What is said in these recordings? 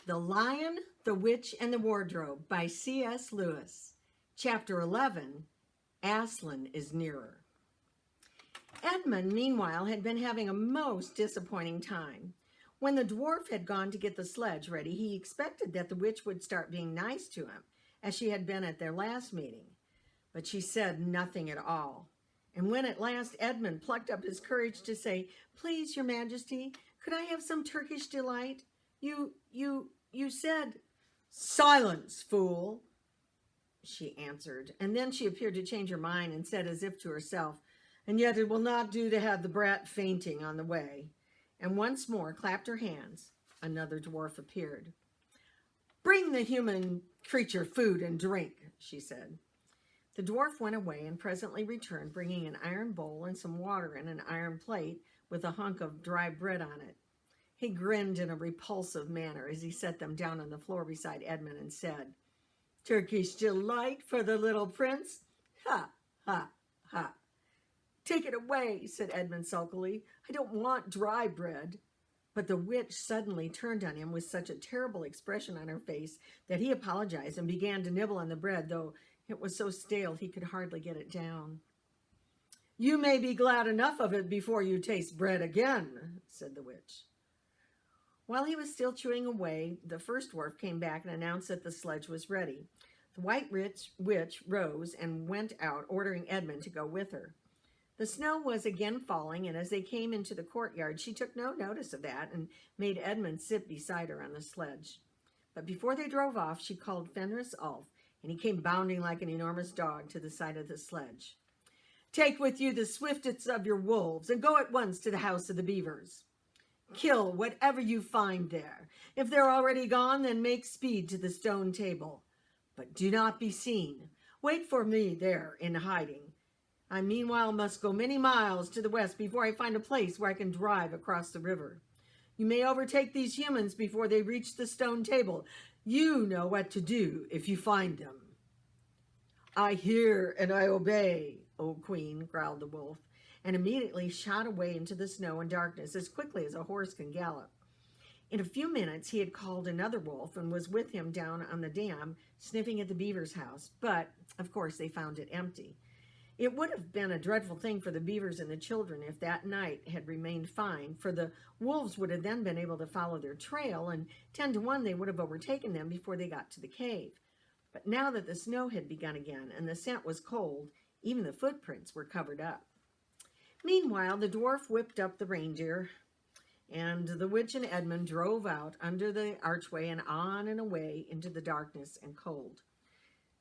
The Lion, the Witch, and the Wardrobe by C.S. Lewis. Chapter 11, Aslan is Nearer. Edmund, meanwhile, had been having a most disappointing time. When the dwarf had gone to get the sledge ready, he expected that the witch would start being nice to him, as she had been at their last meeting. But she said nothing at all. And when at last Edmund plucked up his courage to say, "Please, your majesty, could I have some Turkish delight? You said—" "Silence, fool," she answered. And then she appeared to change her mind and said as if to herself, "And yet it will not do to have the brat fainting on the way." And once more clapped her hands. Another dwarf appeared. "Bring the human creature food and drink," she said. The dwarf went away and presently returned, bringing an iron bowl and some water in an iron plate with a hunk of dry bread on it. He grinned in a repulsive manner as he set them down on the floor beside Edmund and said, "Turkish delight for the little prince? Ha, ha, ha." "Take it away," said Edmund sulkily. "I don't want dry bread." But the witch suddenly turned on him with such a terrible expression on her face that he apologized and began to nibble on the bread, though it was so stale he could hardly get it down. "You may be glad enough of it before you taste bread again," said the witch. While he was still chewing away, the first dwarf came back and announced that the sledge was ready. The white witch rose and went out, ordering Edmund to go with her. The snow was again falling, and as they came into the courtyard, she took no notice of that and made Edmund sit beside her on the sledge. But before they drove off, she called Fenris Ulf, and he came bounding like an enormous dog to the side of the sledge. "Take with you the swiftest of your wolves and go at once to the house of the beavers. Kill whatever you find there. If they're already gone, then make speed to the stone table. But do not be seen. Wait for me there in hiding. I meanwhile must go many miles to the west before I find a place where I can drive across the river. You may overtake these humans before they reach the stone table. You know what to do if you find them." "I hear and I obey, O Queen," growled the wolf, and immediately shot away into the snow and darkness as quickly as a horse can gallop. In a few minutes he had called another wolf and was with him down on the dam, sniffing at the beaver's house, but of course they found it empty. It would have been a dreadful thing for the beavers and the children if that night had remained fine, for the wolves would have then been able to follow their trail, and 10 to 1 they would have overtaken them before they got to the cave. But now that the snow had begun again and the scent was cold, even the footprints were covered up. Meanwhile, the dwarf whipped up the reindeer, and the witch and Edmund drove out under the archway and on and away into the darkness and cold.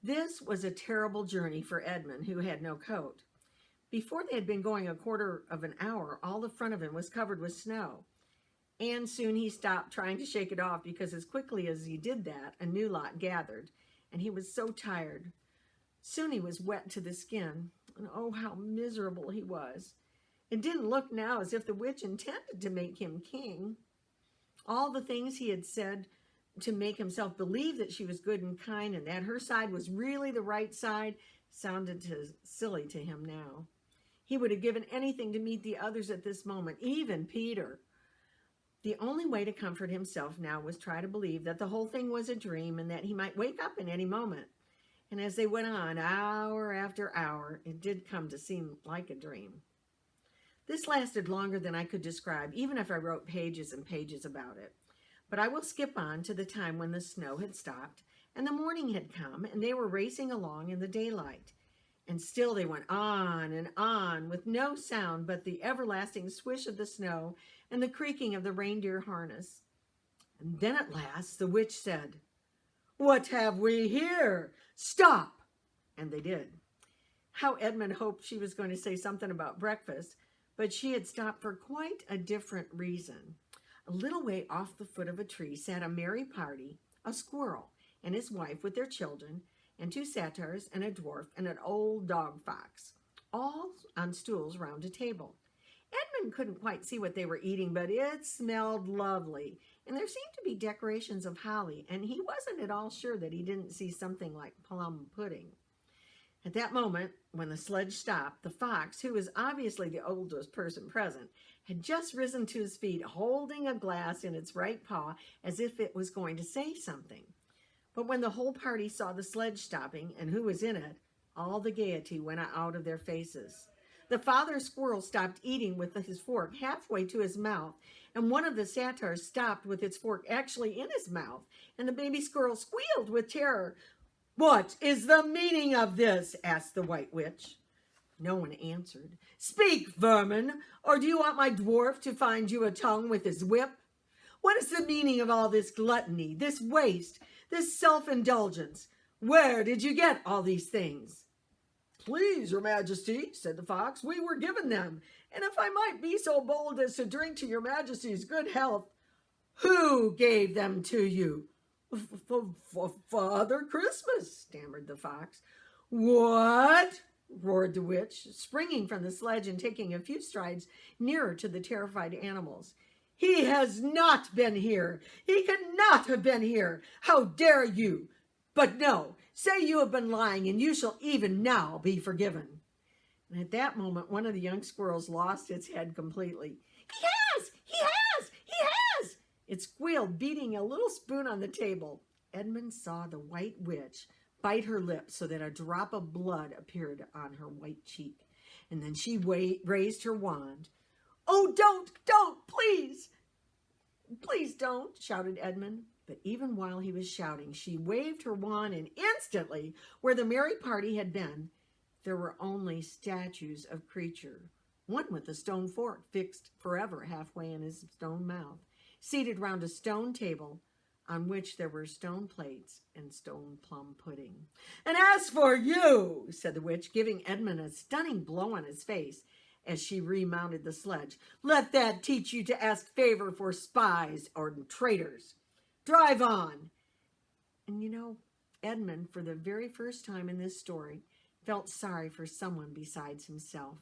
This was a terrible journey for Edmund, who had no coat. Before they had been going a quarter of an hour, all the front of him was covered with snow. And soon he stopped trying to shake it off, because as quickly as he did that, a new lot gathered, and he was so tired. Soon he was wet to the skin, and oh, how miserable he was. It didn't look now as if the witch intended to make him king. All the things he had said to make himself believe that she was good and kind and that her side was really the right side sounded silly to him now. He would have given anything to meet the others at this moment, even Peter. The only way to comfort himself now was try to believe that the whole thing was a dream and that he might wake up in any moment. And as they went on, hour after hour, it did come to seem like a dream. This lasted longer than I could describe, even if I wrote pages and pages about it. But I will skip on to the time when the snow had stopped and the morning had come and they were racing along in the daylight. And still they went on and on with no sound but the everlasting swish of the snow and the creaking of the reindeer harness. And then at last the witch said, "What have we here? Stop!" And they did. How Edmund hoped she was going to say something about breakfast, but she had stopped for quite a different reason. A little way off the foot of a tree sat a merry party, a squirrel and his wife with their children, and 2 satyrs and a dwarf and an old dog fox, all on stools round a table. Edmund couldn't quite see what they were eating, but it smelled lovely, and there seemed to be decorations of holly, and he wasn't at all sure that he didn't see something like plum pudding. At that moment, when the sledge stopped, the fox, who was obviously the oldest person present, had just risen to his feet, holding a glass in its right paw as if it was going to say something. But when the whole party saw the sledge stopping and who was in it, all the gaiety went out of their faces. The father squirrel stopped eating with his fork halfway to his mouth, and one of the satyrs stopped with its fork actually in his mouth, and the baby squirrel squealed with terror. "What is the meaning of this?" asked the White Witch. No one answered. "Speak, vermin, or do you want my dwarf to find you a tongue with his whip? What is the meaning of all this gluttony, this waste, this self-indulgence? Where did you get all these things?" "Please, your majesty," said the fox, "we were given them, and if I might be so bold as to drink to your majesty's good health—" "Who gave them to you?" "Father Christmas," stammered the fox. "What?" roared the witch, springing from the sledge and taking a few strides nearer to the terrified animals. "He has not been here. He could not have been here. How dare you? But no, say you have been lying, and you shall even now be forgiven." And at that moment, one of the young squirrels lost its head completely. "He has! He has! He has!" It squealed, beating a little spoon on the table. Edmund saw the White Witch bite her lips so that a drop of blood appeared on her white cheek. And then she raised her wand. "Oh, don't, please! Please don't," shouted Edmund. But even while he was shouting, she waved her wand, and instantly, where the merry party had been, there were only statues of Creature, one with a stone fork fixed forever halfway in his stone mouth, seated round a stone table on which there were stone plates and stone plum pudding. "And as for you," said the witch, giving Edmund a stunning blow on his face as she remounted the sledge, "let that teach you to ask favor for spies or traitors. Drive on." And Edmund, for the very first time in this story, felt sorry for someone besides himself.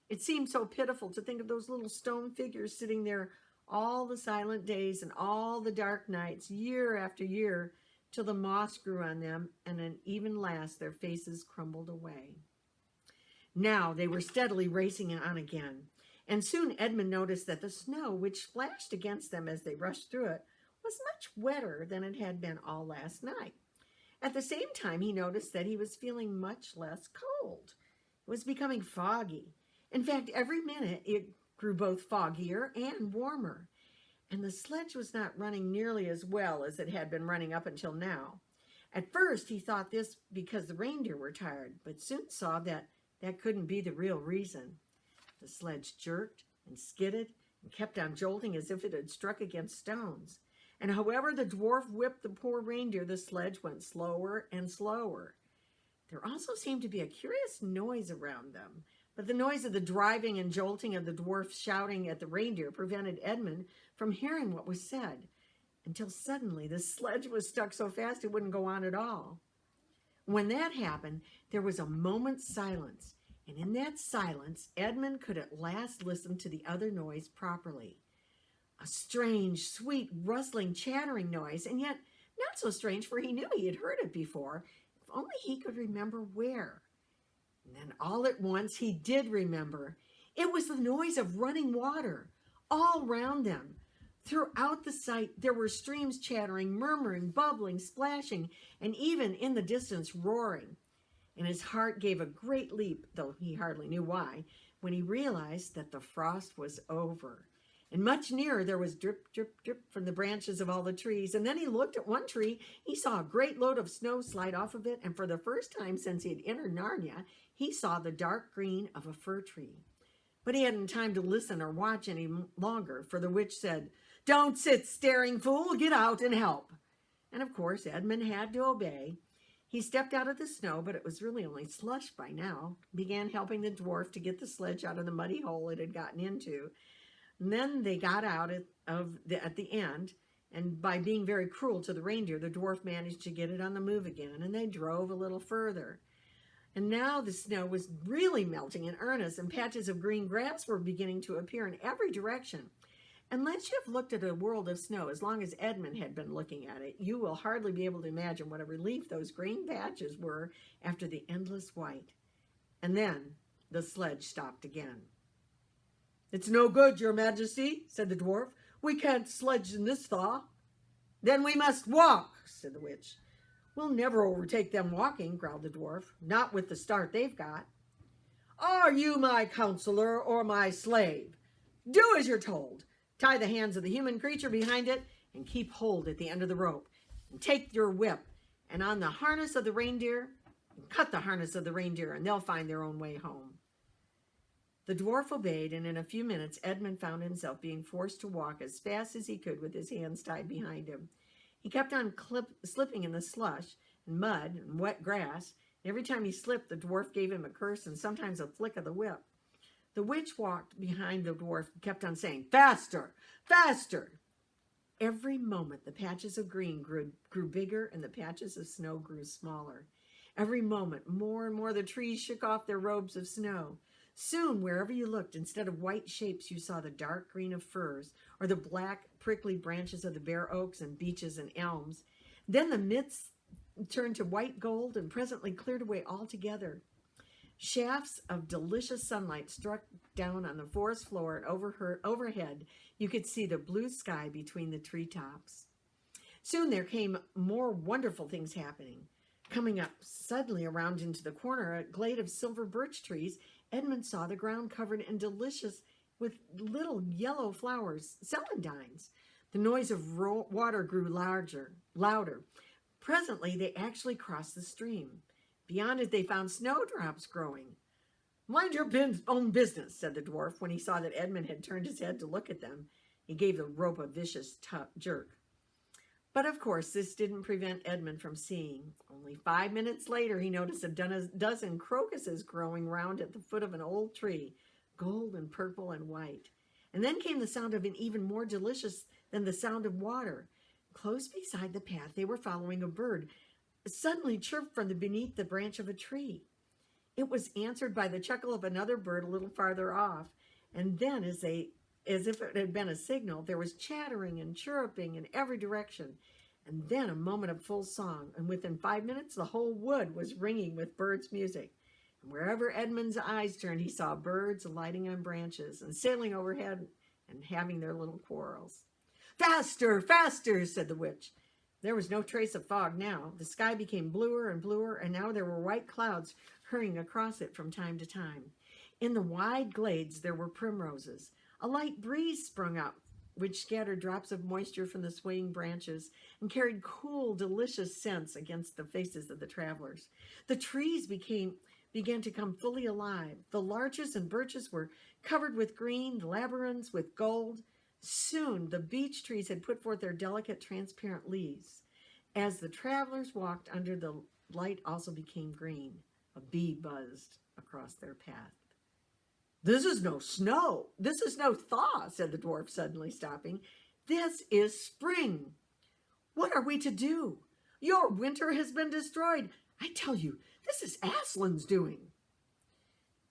It seemed so pitiful to think of those little stone figures sitting there all the silent days and all the dark nights, year after year, till the moss grew on them, and then even last their faces crumbled away. Now they were steadily racing on again, and soon Edmund noticed that the snow, which splashed against them as they rushed through it, was much wetter than it had been all last night. At the same time, he noticed that he was feeling much less cold. It was becoming foggy. In fact, every minute it grew both foggier and warmer, and the sledge was not running nearly as well as it had been running up until now. At first, he thought this because the reindeer were tired, but soon saw that that couldn't be the real reason. The sledge jerked and skidded and kept on jolting as if it had struck against stones. And however the dwarf whipped the poor reindeer, the sledge went slower and slower. There also seemed to be a curious noise around them, but the noise of the driving and jolting of the dwarf shouting at the reindeer prevented Edmund from hearing what was said, until suddenly the sledge was stuck so fast it wouldn't go on at all. When that happened, there was a moment's silence, and in that silence, Edmund could at last listen to the other noise properly. A strange, sweet, rustling, chattering noise, and yet not so strange, for he knew he had heard it before, if only he could remember where. And then all at once he did remember. It was the noise of running water all round them. Throughout the sight there were streams chattering, murmuring, bubbling, splashing, and even in the distance roaring. And his heart gave a great leap, though he hardly knew why, when he realized that the frost was over. And much nearer there was drip, drip, drip from the branches of all the trees. And then he looked at one tree. He saw a great load of snow slide off of it. And for the first time since he had entered Narnia, he saw the dark green of a fir tree. But he hadn't time to listen or watch any longer, for the witch said, "Don't sit staring, fool. Get out and help." And of course, Edmund had to obey. He stepped out of the snow, but it was really only slush by now, began helping the dwarf to get the sledge out of the muddy hole it had gotten into. And then they got out at the end, and by being very cruel to the reindeer, the dwarf managed to get it on the move again, and they drove a little further. And now the snow was really melting in earnest, and patches of green grass were beginning to appear in every direction. Unless you have looked at a world of snow as long as Edmund had been looking at it, you will hardly be able to imagine what a relief those green patches were after the endless white. And then the sledge stopped again. "It's no good, your majesty," said the dwarf. "We can't sledge in this thaw." "Then we must walk," said the witch. "We'll never overtake them walking," growled the dwarf. "Not with the start they've got." "Are you my counselor or my slave? Do as you're told. Tie the hands of the human creature behind it and keep hold at the end of the rope. And take your whip and on the harness of the reindeer, and cut the harness of the reindeer, and they'll find their own way home." The dwarf obeyed, and in a few minutes Edmund found himself being forced to walk as fast as he could with his hands tied behind him. He kept on slipping in the slush and mud and wet grass. Every time he slipped, the dwarf gave him a curse and sometimes a flick of the whip. The witch walked behind the dwarf and kept on saying, "Faster, faster!" Every moment, the patches of green grew bigger and the patches of snow grew smaller. Every moment, more and more the trees shook off their robes of snow. Soon, wherever you looked, instead of white shapes, you saw the dark green of firs or the black, prickly branches of the bare oaks and beeches and elms. Then the midst turned to white gold and presently cleared away altogether. Shafts of delicious sunlight struck down on the forest floor, and overhead you could see the blue sky between the treetops. Soon there came more wonderful things happening. Coming up suddenly around into the corner, a glade of silver birch trees, Edmund saw the ground covered in delicious with little yellow flowers, celandines. The noise of water grew louder. Presently they actually crossed the stream. Beyond it they found snowdrops growing. "Mind your own business," said the dwarf when he saw that Edmund had turned his head to look at them. He gave the rope a vicious jerk. But of course this didn't prevent Edmund from seeing. Only 5 minutes later he noticed a dozen crocuses growing round at the foot of an old tree, gold and purple and white. And then came the sound of an even more delicious than the sound of water. Close beside the path they were following, a bird suddenly chirped from beneath the branch of a tree. It was answered by the chuckle of another bird a little farther off, and then as if it had been a signal, there was chattering and chirruping in every direction, and then a moment of full song, and within 5 minutes the whole wood was ringing with birds' music. And wherever Edmund's eyes turned, he saw birds alighting on branches and sailing overhead and having their little quarrels. "Faster, faster," said the witch. There was no trace of fog now. The sky became bluer and bluer, and now there were white clouds hurrying across it from time to time. In the wide glades there were primroses. A light breeze sprung up, which scattered drops of moisture from the swaying branches and carried cool, delicious scents against the faces of the travelers. The trees began to come fully alive. The larches and birches were covered with green, the labyrinths with gold. Soon the beech trees had put forth their delicate, transparent leaves. As the travelers walked under, the light also became green. A bee buzzed across their path. "This is no snow. This is no thaw," said the dwarf, suddenly stopping. "This is spring. What are we to do? Your winter has been destroyed. I tell you, this is Aslan's doing."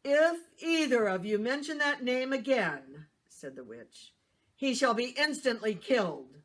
"If either of you mention that name again," said the witch, "he shall be instantly killed."